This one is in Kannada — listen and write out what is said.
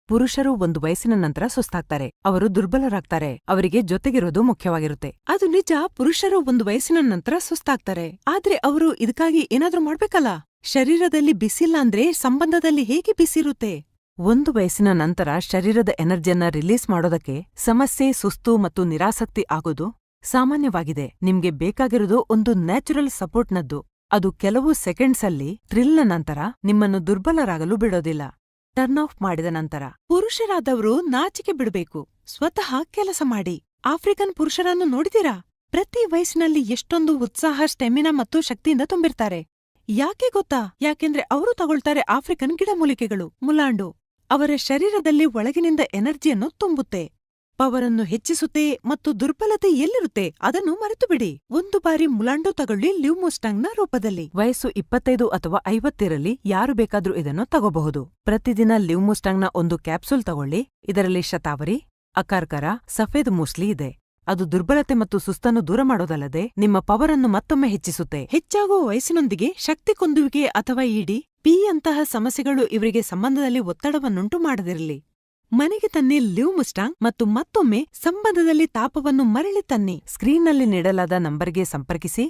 ಪುರುಷರು ಒಂದು ವಯಸ್ಸಿನ ನಂತರ ಸುಸ್ತಾಗ್ತಾರೆ, ಅವರು ದುರ್ಬಲರಾಗ್ತಾರೆ, ಅವರಿಗೆ ಜೊತೆಗಿರೋದು ಮುಖ್ಯವಾಗಿರುತ್ತೆ. ಅದು ನಿಜ, ಪುರುಷರು ಒಂದು ವಯಸ್ಸಿನ ನಂತರ ಸುಸ್ತಾಗ್ತಾರೆ, ಆದ್ರೆ ಅವರು ಇದಕ್ಕಾಗಿ ಏನಾದ್ರೂ ಮಾಡ್ಬೇಕಲ್ಲ. ಶರೀರದಲ್ಲಿ ಬಿಸಿಲ್ಲ ಅಂದ್ರೆ ಸಂಬಂಧದಲ್ಲಿ ಹೇಗೆ ಬಿಸಿರುತ್ತೆ? ಒಂದು ವಯಸ್ಸಿನ ನಂತರ ಶರೀರದ ಎನರ್ಜಿಯನ್ನ ರಿಲೀಸ್ ಮಾಡೋದಕ್ಕೆ ಸಮಸ್ಯೆ, ಸುಸ್ತು ಮತ್ತು ನಿರಾಸಕ್ತಿ ಆಗೋದು ಸಾಮಾನ್ಯವಾಗಿದೆ. ನಿಮ್ಗೆ ಬೇಕಾಗಿರೋದು ಒಂದು ನ್ಯಾಚುರಲ್ ಸಪೋರ್ಟ್ನದ್ದು. ಅದು ಕೆಲವು ಸೆಕೆಂಡ್ಸ್ ಅಲ್ಲಿ ಥ್ರಿಲ್ನ ನಂತರ ನಿಮ್ಮನ್ನು ದುರ್ಬಲರಾಗಲು ಬಿಡೋದಿಲ್ಲ. ಟರ್ನ್ ಆಫ್ ಮಾಡಿದ ನಂತರ ಪುರುಷರಾದವರು ನಾಚಿಕೆ ಬಿಡಬೇಕು. ಸ್ವತಃ ಕೆಲಸ ಮಾಡಿ. ಆಫ್ರಿಕನ್ ಪುರುಷರನ್ನು ನೋಡಿದಿರಾ? ಪ್ರತಿ ವಯಸ್ಸಿನಲ್ಲಿ ಎಷ್ಟೊಂದು ಉತ್ಸಾಹ, ಸ್ಟೆಮಿನಾ ಮತ್ತು ಶಕ್ತಿಯಿಂದ ತುಂಬಿರ್ತಾರೆ. ಯಾಕೆ ಗೊತ್ತಾ? ಯಾಕೆಂದ್ರೆ ಅವರು ತಗೊಳ್ತಾರೆ ಆಫ್ರಿಕನ್ ಗಿಡಮೂಲಿಕೆಗಳು, ಮುಲಾಂಡು. ಅವರ ಶರೀರದಲ್ಲಿ ಒಳಗಿನಿಂದ ಎನರ್ಜಿಯನ್ನು ತುಂಬುತ್ತೆ, ಪವರನ್ನು ಹೆಚ್ಚಿಸುತ್ತೆ ಮತ್ತು ದುರ್ಬಲತೆ ಎಲ್ಲಿರುತ್ತೆ ಅದನ್ನು ಮರೆತುಬಿಡಿ. ಒಂದು ಬಾರಿ ಮುಲಾಂಡು ತಗೊಳ್ಳಿ, ಲಿವ್ ಮುಸ್ಟಾಂಗ್ನ ರೂಪದಲ್ಲಿ. ವಯಸ್ಸು 25 ಅಥವಾ 50 ಇರಲಿ, ಯಾರು ಬೇಕಾದ್ರೂ ಇದನ್ನು ತಗೋಬಹುದು. ಪ್ರತಿದಿನ ಲಿವ್ ಮುಸ್ಟಾಂಗ್ನ ಒಂದು ಕ್ಯಾಪ್ಸೂಲ್ ತಗೊಳ್ಳಿ. ಇದರಲ್ಲಿ ಶತಾವರಿ, ಅಕಾರ್ಕರ, ಸಫೇದ್ ಮೂಸ್ಲಿ ಇದೆ. ಅದು ದುರ್ಬಲತೆ ಮತ್ತು ಸುಸ್ತನ್ನು ದೂರ ಮಾಡೋದಲ್ಲದೆ ನಿಮ್ಮ ಪವರನ್ನು ಮತ್ತೊಮ್ಮೆ ಹೆಚ್ಚಿಸುತ್ತೆ. ಹೆಚ್ಚಾಗುವ ವಯಸ್ಸಿನೊಂದಿಗೆ ಶಕ್ತಿ ಕುಂದುವಿಕೆ ಅಥವಾ ಇಡಿ ಅಂತಹ ಸಮಸ್ಯೆಗಳು ಇವರಿಗೆ ಸಂಬಂಧದಲ್ಲಿ ಒತ್ತಡವನ್ನುಂಟು ಮಾಡದಿರಲಿ. ಮನೆಗೆ ತನ್ನಿ ಲಿವ್ ಮುಸ್ಟಾಂಗ್ ಮತ್ತು ಮತ್ತೊಮ್ಮೆ ಸಂಬಂಧದಲ್ಲಿ ತಾಪವನ್ನು ಮರಳಿ ತನ್ನಿ. ಸ್ಕ್ರೀನ್ನಲ್ಲಿ ನೀಡಲಾದ ನಂಬರ್ಗೆ ಸಂಪರ್ಕಿಸಿ